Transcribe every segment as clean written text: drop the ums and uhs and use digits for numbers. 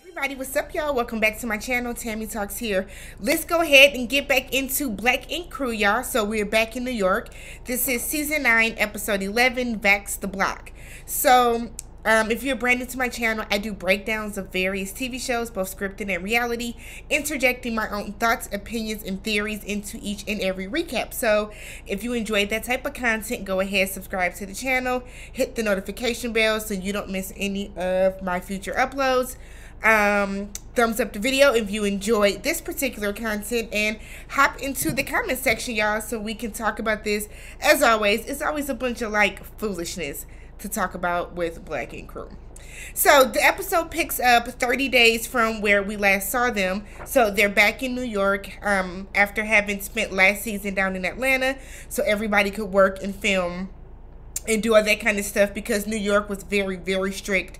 Everybody, what's up, y'all? Welcome back to my channel. Tammy Talks here. Let's go ahead and get back into Black Ink Crew, y'all. So we're back in New York. This is season 9, episode 11, Vax the Block. So if you're brand new to my channel, I do breakdowns of various TV shows, both scripted and reality, interjecting my own thoughts, opinions, and theories into each and every recap. So if you enjoyed that type of content, go ahead, subscribe to the channel, hit the notification bell so you don't miss any of my future uploads. Thumbs up the video if you enjoyed this particular content, and hop into the comment section, y'all, so we can talk about this. As always, it's always a bunch of like foolishness to talk about with Black Ink Crew. So the episode picks up 30 days from where we last saw them. So they're back in New York after having spent last season down in Atlanta, so everybody could work and film and do all that kind of stuff, because New York was very, very strict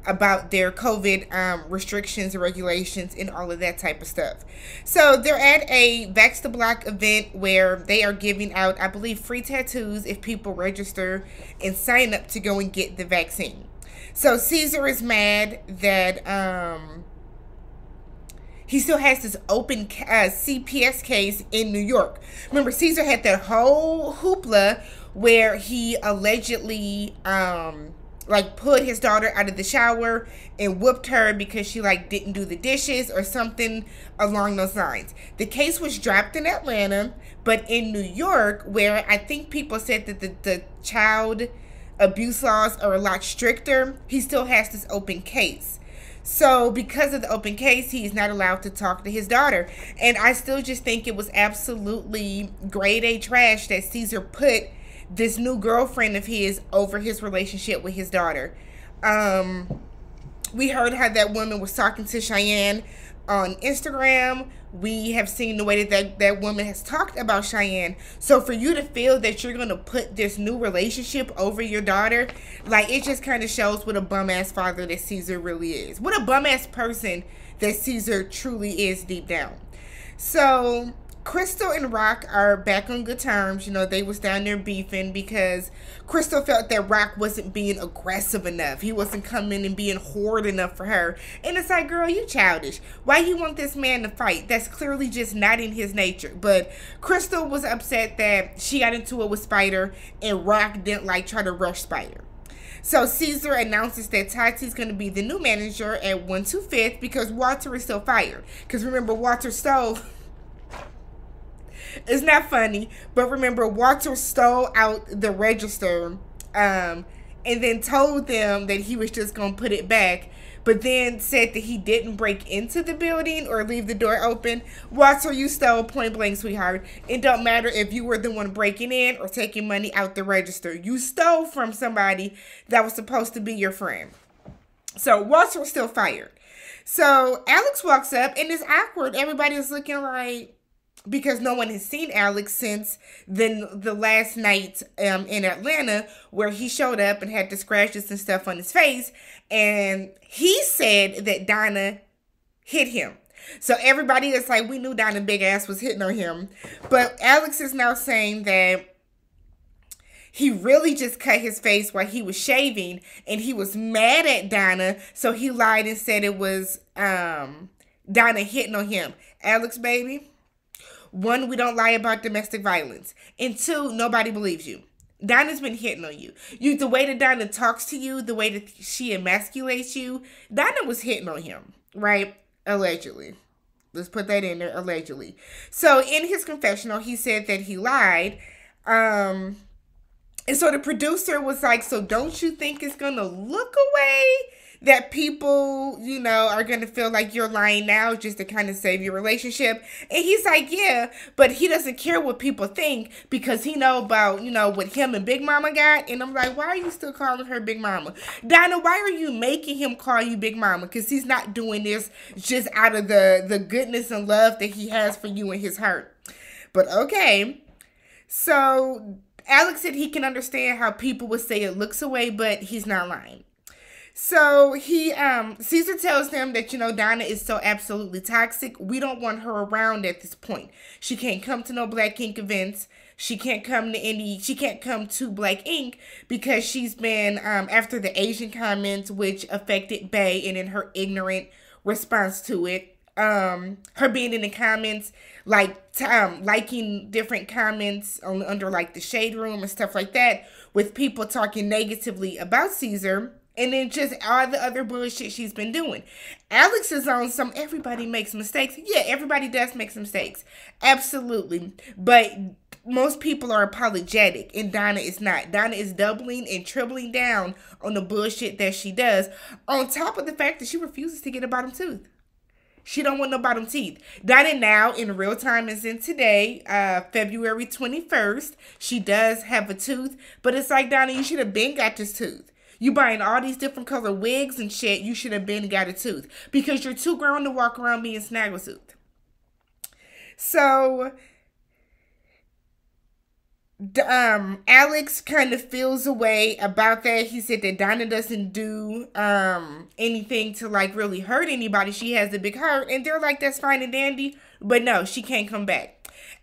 about their COVID restrictions and regulations and all of that type of stuff. So they're at a Vax the Block event where they are giving out, I believe, free tattoos if people register and sign up to go and get the vaccine. So Caesar is mad that he still has this open CPS case in New York. Remember, Caesar had that whole hoopla where he allegedly like put his daughter out of the shower and whooped her because she like didn't do the dishes or something along those lines. The case was dropped in Atlanta, but in New York, where I think people said that the child abuse laws are a lot stricter, he still has this open case. So because of the open case, he's not allowed to talk to his daughter. And I still just think it was absolutely grade A trash that Caesar put this new girlfriend of his over his relationship with his daughter. We heard how that woman was talking to Cheyenne on Instagram. We have seen the way that woman has talked about Cheyenne. So for you to feel that you're going to put this new relationship over your daughter, like, it just kind of shows what a bum-ass father that Caesar really is. What a bum-ass person that Caesar truly is deep down. So Crystal and Rock are back on good terms. You know, they was down there beefing because Crystal felt that Rock wasn't being aggressive enough. He wasn't coming and being horrid enough for her. And it's like, girl, you childish. Why you want this man to fight? That's clearly just not in his nature. But Crystal was upset that she got into it with Spider and Rock didn't like try to rush Spider. So Caesar announces that Tati's going to be the new manager at 125th because Walter is still fired. Because remember, Walter stole... It's not funny, but remember, Walter stole out the register and then told them that he was just going to put it back, but then said that he didn't break into the building or leave the door open. Walter, you stole, point blank, sweetheart. It don't matter if you were the one breaking in or taking money out the register. You stole from somebody that was supposed to be your friend. So Walter was still fired. So Alex walks up and it's awkward. Everybody is looking like, because no one has seen Alex since the last night in Atlanta, where he showed up and had the scratches and stuff on his face, and he said that Donna hit him. So everybody is like, we knew Donna big ass was hitting on him, but Alex is now saying that he really just cut his face while he was shaving, and he was mad at Donna, so he lied and said it was Donna hitting on him. Alex, baby, one, we don't lie about domestic violence. And two, nobody believes you. Donna's been hitting on you. The way that Donna talks to you, the way that she emasculates you, Donna was hitting on him, right? Allegedly. Let's put that in there, allegedly. So in his confessional, he said that he lied. And so the producer was like, so don't you think it's going to look away that people, you know, are going to feel like you're lying now just to kind of save your relationship? And he's like, yeah, but he doesn't care what people think because he know about, you know, what him and Big Mama got. And I'm like, why are you still calling her Big Mama? Donna, why are you making him call you Big Mama? Because he's not doing this just out of the goodness and love that he has for you in his heart. But okay. So Alex said he can understand how people would say it looks away, but he's not lying. So Caesar tells them that, you know, Donna is so absolutely toxic. We don't want her around at this point. She can't come to no Black Ink events. She can't come to Black Ink because she's been, after the Asian comments, which affected Bae and in her ignorant response to it. Her being in the comments, like liking different comments under like the shade room and stuff like that, with people talking negatively about Caesar, and then just all the other bullshit she's been doing. Alex is on some everybody makes mistakes. Yeah, everybody does make some mistakes. Absolutely. But most people are apologetic, and Donna is not. Donna is doubling and tripling down on the bullshit that she does, on top of the fact that she refuses to get a bottom tooth. She don't want no bottom teeth. Donna now in real time is in today, February 21st. She does have a tooth, but it's like, Donna, you should have been got this tooth. You buying all these different color wigs and shit, you should have been got a tooth because you're too grown to walk around being snaggletooth. So Alex kind of feels a way about that. He said that Donna doesn't do anything to like really hurt anybody. She has a big heart, and they're like, that's fine and dandy, but no, she can't come back.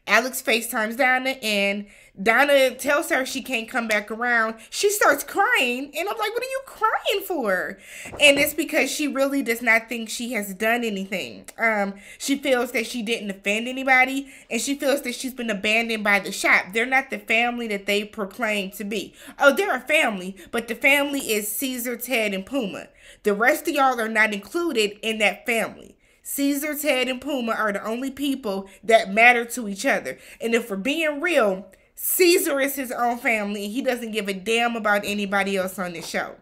Alex FaceTimes Donna, and Donna tells her she can't come back around. She starts crying, and I'm like, what are you crying for? And it's because she really does not think she has done anything. She feels that she didn't offend anybody, and she feels that she's been abandoned by the shop. They're not the family that they proclaim to be. Oh, they're a family, but the family is Caesar, Ted, and Puma. The rest of y'all are not included in that family. Caesar, Ted, and Puma are the only people that matter to each other. And if we're being real, Caesar is his own family, and he doesn't give a damn about anybody else on the show.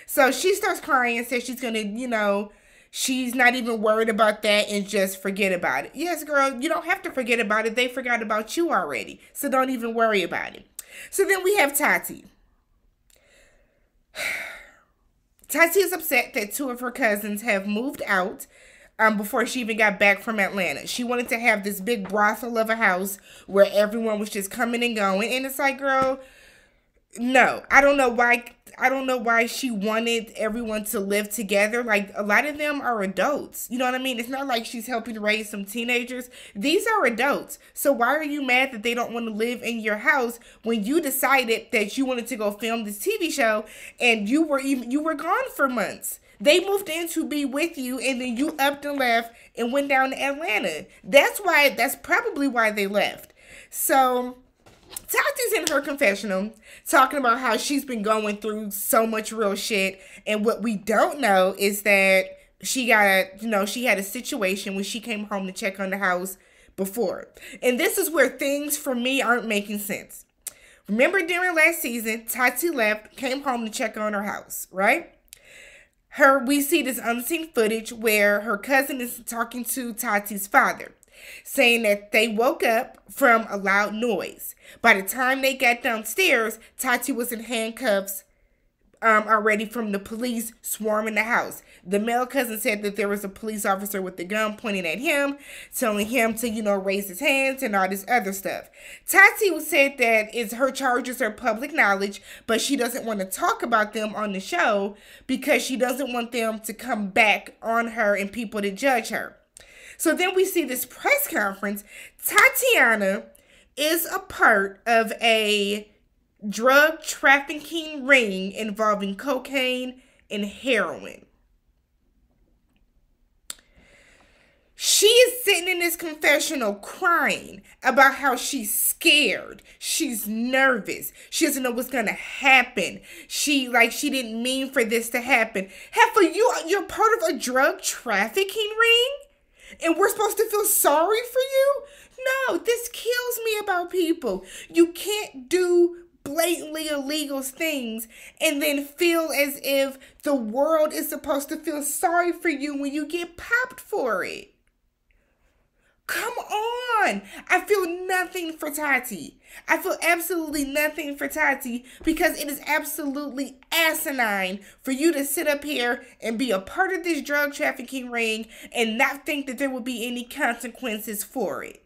So she starts crying and says she's going to, she's not even worried about that and just forget about it. Yes, girl, you don't have to forget about it. They forgot about you already. So don't even worry about it. So then we have Tati. Tati is upset that two of her cousins have moved out before she even got back from Atlanta. She wanted to have this big brothel of a house where everyone was just coming and going. And it's like, girl, no. I don't know why she wanted everyone to live together. Like, a lot of them are adults. You know what I mean? It's not like she's helping raise some teenagers. These are adults. So why are you mad that they don't want to live in your house when you decided that you wanted to go film this TV show and you were gone for months? They moved in to be with you, and then you upped and left and went down to Atlanta. That's probably why they left. So Tati's in her confessional talking about how she's been going through so much real shit. And what we don't know is that she had a situation when she came home to check on the house before. And this is where things for me aren't making sense. Remember during last season, Tati left, came home to check on her house, right? We see this unseen footage where her cousin is talking to Tati's father, saying that they woke up from a loud noise. By the time they got downstairs, Tati was in handcuffs already from the police swarming the house. The male cousin said that there was a police officer with the gun pointing at him, telling him to, raise his hands and all this other stuff. Tati said that her charges are public knowledge, but she doesn't want to talk about them on the show because she doesn't want them to come back on her and people to judge her. So then we see this press conference. Tatiana is a part of a drug trafficking ring involving cocaine and heroin. She is sitting in this confessional crying about how she's scared. She's nervous. She doesn't know what's going to happen. She didn't mean for this to happen. Heifer, you're part of a drug trafficking ring? And we're supposed to feel sorry for you? No, this kills me about people. You can't do blatantly illegal things and then feel as if the world is supposed to feel sorry for you when you get popped for it. Come on. I feel nothing for Tati. I feel absolutely nothing for Tati because it is absolutely asinine for you to sit up here and be a part of this drug trafficking ring and not think that there will be any consequences for it.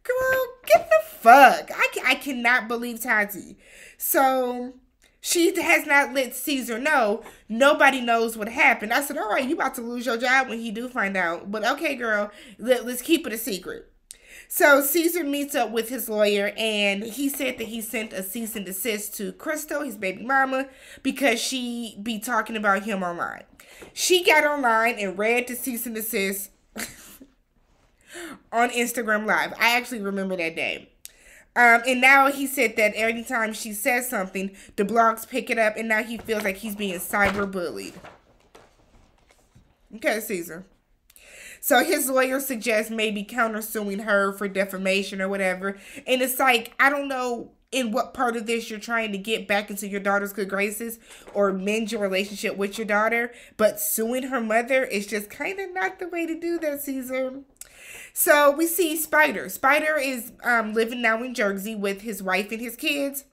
Girl, get the fuck. I cannot believe Tati. So she has not let Caesar know. Nobody knows what happened. I said, all right, you about to lose your job when he do find out. But okay, girl, let's keep it a secret. So Caesar meets up with his lawyer, and he said that he sent a cease and desist to Crystal, his baby mama, because she be talking about him online. She got online and read the cease and desist on Instagram Live. I actually remember that day. And now he said that anytime she says something, the blogs pick it up, and now he feels like he's being cyberbullied. Okay, Caesar. So his lawyer suggests maybe countersuing her for defamation or whatever. And it's like, I don't know in what part of this you're trying to get back into your daughter's good graces or mend your relationship with your daughter, but suing her mother is just kind of not the way to do that, Caesar. So we see Spider. Spider is living now in Jersey with his wife and his kids.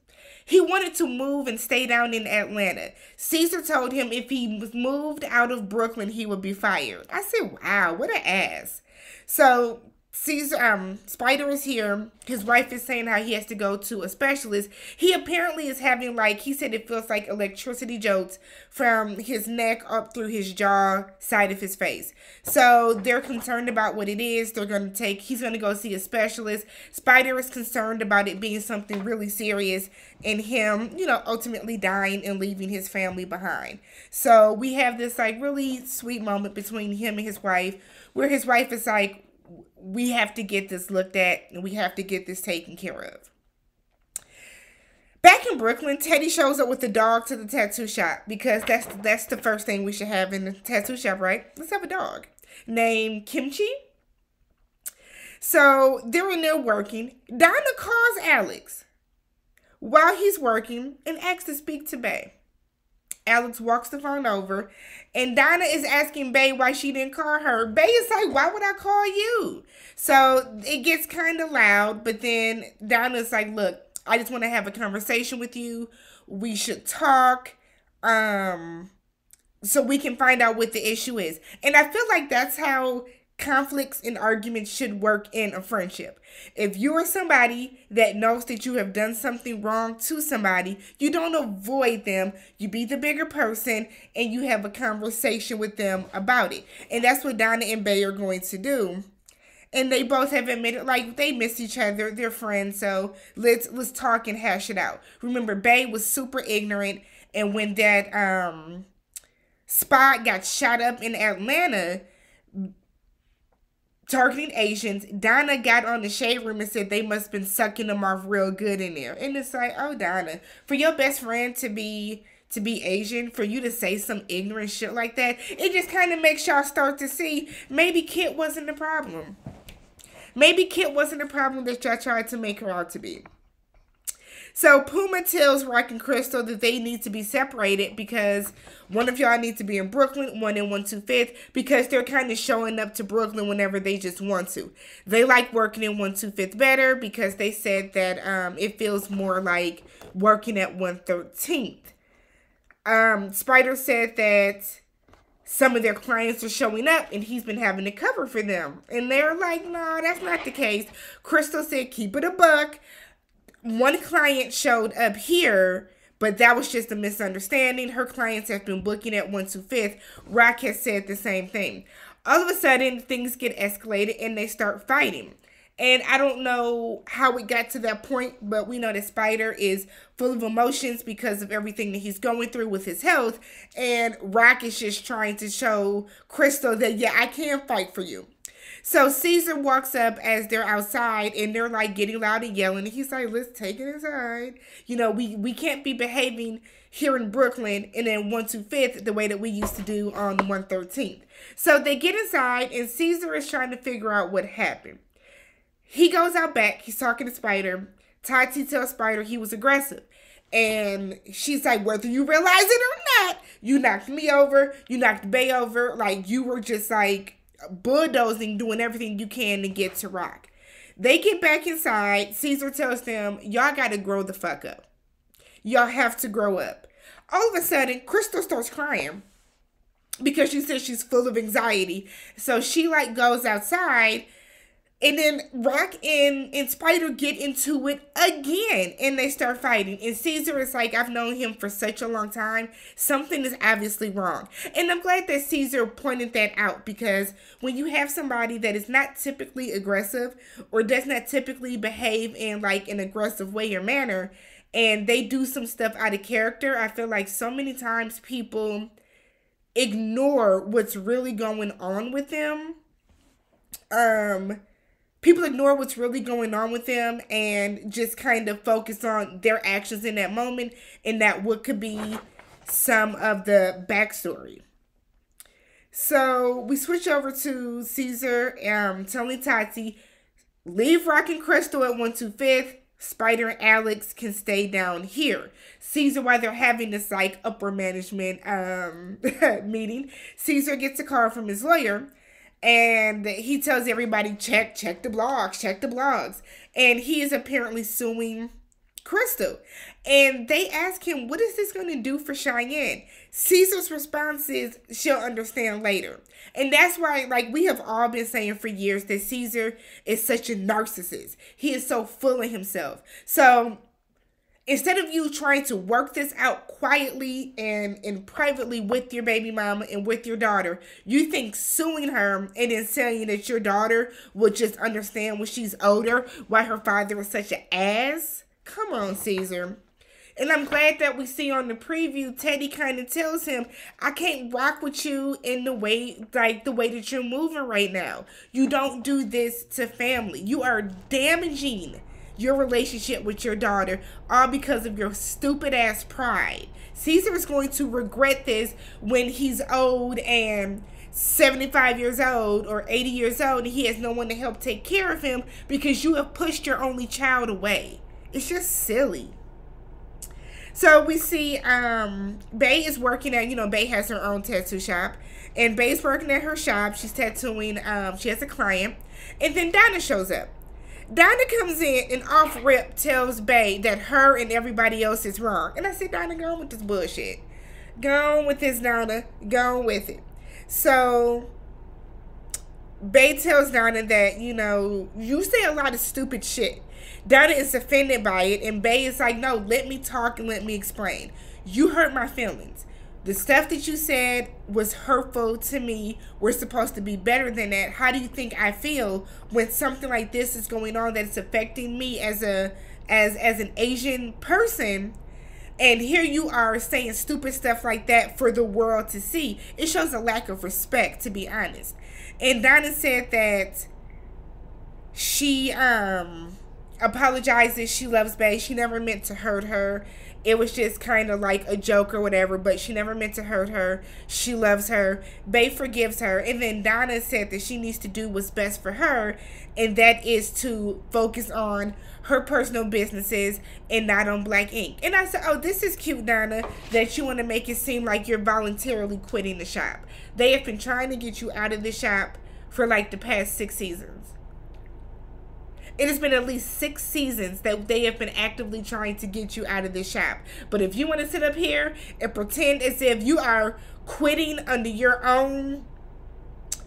He wanted to move and stay down in Atlanta. Caesar told him if he was moved out of Brooklyn, he would be fired. I said, wow, what an ass. So Caesar, Spider is here. His wife is saying how he has to go to a specialist. He apparently is having, like, he said it feels like electricity jolts from his neck up through his jaw, side of his face. So they're concerned about what it is. He's going to go see a specialist. Spider is concerned about it being something really serious and him, ultimately dying and leaving his family behind. So we have this, like, really sweet moment between him and his wife where his wife is like, we have to get this looked at and we have to get this taken care of. Back in Brooklyn, Teddy shows up with the dog to the tattoo shop because that's the first thing we should have in the tattoo shop, right? Let's have a dog named Kimchi. So they're in there working. Donna calls Alex while he's working and asks to speak to Bay. Alex walks the phone over, and Donna is asking Bay why she didn't call her. Bay is like, why would I call you? So it gets kind of loud, but then Donna's like, look, I just want to have a conversation with you. We should talk so we can find out what the issue is. And I feel like that's how conflicts and arguments should work in a friendship. If you are somebody that knows that you have done something wrong to somebody, you don't avoid them. You be the bigger person and you have a conversation with them about it. And that's what Donna and Bay are going to do. And they both have admitted, like, they miss each other. They're friends. So let's talk and hash it out. Remember, Bay was super ignorant. And when that spot got shot up in Atlanta, targeting Asians, Donna got on the shade room and said they must have been sucking them off real good in there. And it's like, oh, Donna, for your best friend to be Asian, for you to say some ignorant shit like that, it just kind of makes y'all start to see maybe Kit wasn't the problem. Maybe Kit wasn't the problem that y'all tried to make her out to be. So Puma tells Rock and Crystal that they need to be separated because one of y'all need to be in Brooklyn, one in 125th, because they're kind of showing up to Brooklyn whenever they just want to. They like working in 125th better because they said that it feels more like working at 113th. Spider said that some of their clients are showing up and he's been having to cover for them. And they're like, no, that's not the case. Crystal said, keep it a buck. One client showed up here, but that was just a misunderstanding. Her clients have been booking at 125th. Rock has said the same thing. All of a sudden, things get escalated and they start fighting. And I don't know how it got to that point, but we know that Spider is full of emotions because of everything that he's going through with his health. And Rock is just trying to show Crystal that, yeah, I can fight for you. So Caesar walks up as they're outside and they're like getting loud and yelling. And he's like, let's take it inside. We can't be behaving here in Brooklyn and then 125th the way that we used to do on 113th. So they get inside and Caesar is trying to figure out what happened. He goes out back. He's talking to Spider. Tati tells Spider he was aggressive. And she's like, whether you realize it or not, you knocked me over. You knocked Bay over. Like, you were just like bulldozing, doing everything you can to get to Rock. They get back inside. Caesar tells them, y'all got to grow the fuck up. Y'all have to grow up. All of a sudden, Crystal starts crying because she says she's full of anxiety. So she like goes outside. And then Rock and Spider get into it again. And they start fighting. And Caesar is like, I've known him for such a long time. Something is obviously wrong. And I'm glad that Caesar pointed that out. Because when you have somebody that is not typically aggressive. Or does not typically behave in like an aggressive way or manner. And they do some stuff out of character. I feel like so many times people, ignore what's really going on with them. People ignore what's really going on with them and just kind of focus on their actions in that moment and that what could be some of the backstory. So we switch over to Caesar telling Tati, leave Rock and Crystal at 125th. Spider and Alex can stay down here. Caesar, while they're having this like upper management meeting, Caesar gets a call from his lawyer and he tells everybody, check the blogs. And he is apparently suing Crystal. And they ask him, what is this going to do for Cheyenne? Caesar's response is, she'll understand later. And that's why, like, we have all been saying for years that Caesar is such a narcissist. He is so full of himself. So instead of you trying to work this out quietly and privately with your baby mama and with your daughter, you think suing her and then saying that your daughter will just understand when she's older why her father is such an ass? Come on, Caesar. And I'm glad that we see on the preview, Teddy kind of tells him, I can't rock with you in the way that you're moving right now. You don't do this to family. You are damaging your relationship with your daughter, all because of your stupid ass pride. Caesar is going to regret this when he's old and 75 years old or 80 years old and he has no one to help take care of him because you have pushed your only child away. It's just silly. So we see Bae is working at, Bae has her own tattoo shop. And Bae's working at her shop. She's tattooing. She has a client. And then Donna shows up. Donna comes in and off rip tells Bae that her and everybody else is wrong. And I said, Donna, go on with this bullshit. Go on with this, Donna. Go on with it. So Bae tells Donna that, you say a lot of stupid shit. Donna is offended by it, and Bae is like, no, let me talk and let me explain. You hurt my feelings. The stuff that you said was hurtful to me. We're supposed to be better than that. How do you think I feel when something like this is going on that's affecting me as an Asian person? And here you are saying stupid stuff like that for the world to see. It shows a lack of respect, to be honest. And Donna said that she apologizes. She loves Bae. She never meant to hurt her. It was just kind of like a joke or whatever, but she never meant to hurt her. She loves her. Bae forgives her. And then Donna said that she needs to do what's best for her, and that is to focus on her personal businesses and not on Black ink. And I said, oh, this is cute, Donna, that you want to make it seem like you're voluntarily quitting the shop. They have been trying to get you out of the shop for like the past 6 seasons. It has been at least 6 seasons that they have been actively trying to get you out of this shop. But if you want to sit up here and pretend as if you are quitting under your own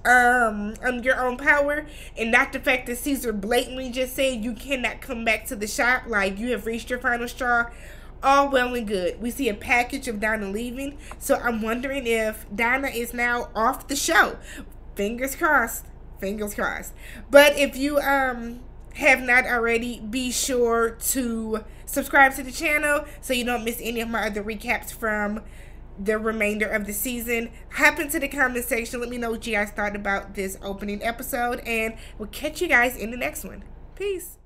power, and not the fact that Caesar blatantly just said you cannot come back to the shop, like you have reached your final straw, all well and good. We see a package of Donna leaving, so I'm wondering if Donna is now off the show. Fingers crossed. Fingers crossed. But if you have not already, be sure to subscribe to the channel so you don't miss any of my other recaps from the remainder of the season. Hop into the comment section. Let me know what you guys thought about this opening episode, and we'll catch you guys in the next one. Peace.